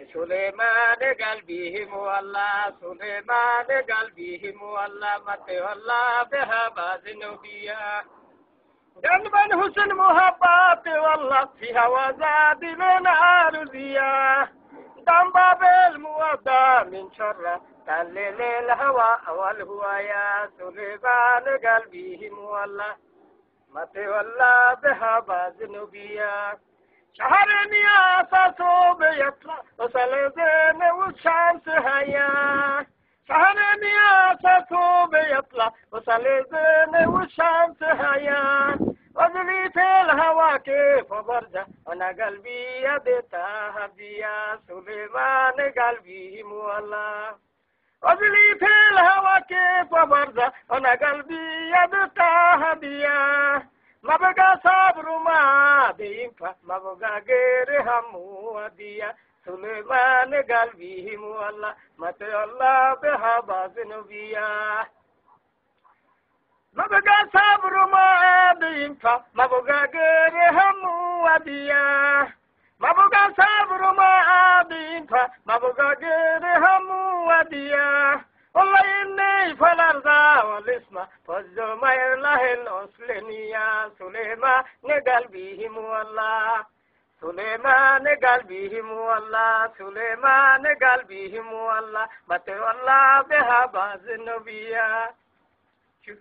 سليمان قلبه مولى سليمان قلبه مولى متى والله بها بازنوبيا قلبا حسن محبات والله فيها وزاد لنا رزيا دم باب المودة من شر تلل الهوى والهوايا سليمان قلبه مولى متى والله بها بازنوبيا شهر نياسة صوب يطلع وصل زين والشمس هيا شهر نياسة صوب يطلع وصل زين والشمس هيا وزلي في الهوى كيف برجع وانا قلبي يديتها هدية سليمان قلبي مولى وزلي في الهوى كيف برجع وانا قلبي يديتها هدية ما بقى صبر ما بينفع ما بقى غير هم وديا سليمان قلبي مولى متى الله بها بازنوبيا ما بقى صبر ما بينفع ما بقى غير هم وديا ما بقى صبر ما بينفع ما بقى غير هم وديا والله إني فالأرض والاسم فالزو ما يرله الأصلنية سليمان قلبه مولى سليمان قلبه مولى سليمان قلبه مولى متى والله بها باز النبيا شوف